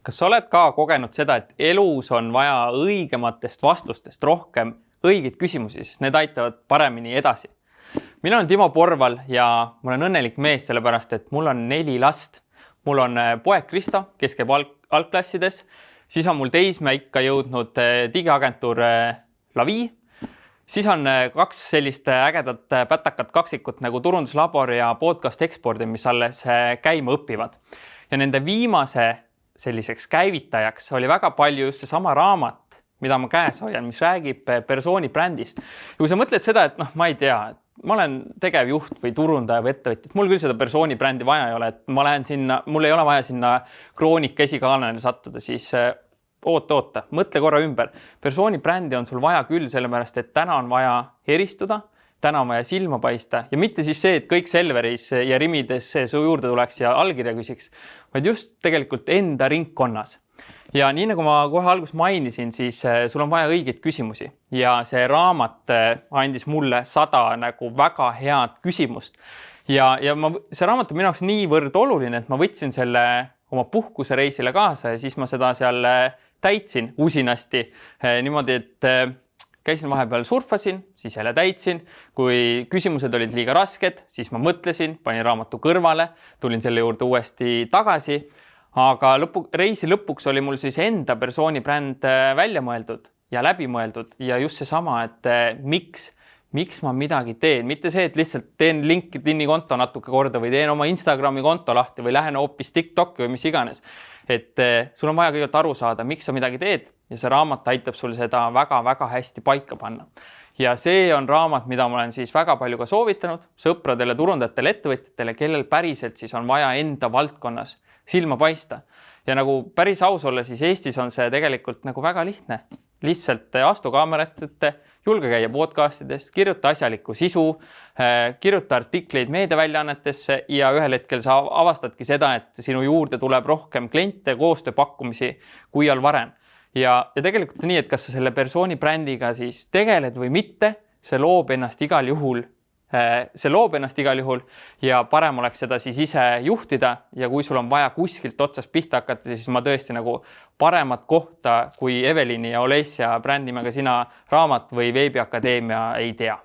Kas sa oled ka kogenud seda, et elus on vaja õigematest vastustest rohkem õigeid küsimusi, sest need aitavad paremini edasi? Mina olen Timo Porval ja ma olen õnnelik mees sellepärast, et mul on 4 last. Mul on poeg Kristo, kes käib algklassides. Siis on mul teismeikka jõudnud digiagentuur Lavi. Siis on 2 sellist ägedat pätakat kaksikut nagu Turunduslabor ja Podcast Exporti, mis alles käima õpivad. Ja nende viimase selliseks käivitajaks oli väga palju just seesama raamat, mida ma käes hoian, mis räägib persooni brändist. Ja kui sa mõtled seda, et ma ei tea, et ma olen tegevjuht või turundaja või ettevõtja, mul küll seda persooni brändi vaja ei ole, et ma lähen sinna, mul ei ole vaja sinna Kroonika esikaanele sattuda, siis oota, mõtle korra ümber. Persooni brändi on sul vaja küll, sellepärast et täna on vaja eristuda, täna on vaja silma paista ja mitte siis see, et kõik Selveris ja Rimides su juurde tuleks ja allkirja küsiks, vaid just tegelikult enda ringkonnas. Ja nii nagu ma kohe alguses mainisin, siis sul on vaja õigeid küsimusi ja see raamat andis mulle 100 nagu väga head küsimust. Ja see raamat on minu jaoks niivõrd oluline, et ma võtsin selle oma puhkusereisile kaasa ja siis ma seda seal täitsin usinasti niimoodi, et käisin vahepeal surfasin, siis jälle täitsin. Kui küsimused olid liiga rasked, siis ma mõtlesin, panin raamatu kõrvale, tulin selle juurde uuesti tagasi. Aga reisi lõpuks oli mul siis enda persooni bränd välja mõeldud ja läbi mõeldud ja just seesama, et miks ma midagi teen. Mitte see, et lihtsalt teen LinkedIni konto natuke korda või teen oma Instagrami konto lahti või lähen hoopis TikToki või mis iganes. Et sul on vaja kõigepealt aru saada, miks sa midagi teed ja see raamat aitab sul seda väga-väga hästi paika panna. Ja see on raamat, mida ma olen siis väga palju ka soovitanud sõpradele, turundajatele, ettevõtjatele, kellel päriselt siis on vaja enda valdkonnas silma paista. Ja nagu päris aus olla, siis Eestis on see tegelikult nagu väga lihtne. Lihtsalt astu kaamerat ette, julge käia podcastidest, kirjuta asjalikku sisu, kirjuta artikleid meediaväljaannetesse ja ühel hetkel sa avastadki seda, et sinu juurde tuleb rohkem kliente, koostööpakkumisi kui all varem. Ja tegelikult nii, et kas sa selle persooni brändiga siis tegeled või mitte, see loob ennast igal juhul ja parem oleks seda siis ise juhtida ja kui sul on vaja kuskilt otsast pihta hakata, siis ma tõesti nagu paremat kohta kui Evelini ja Olesja brändimega sina raamat või veebiakadeemia ei tea.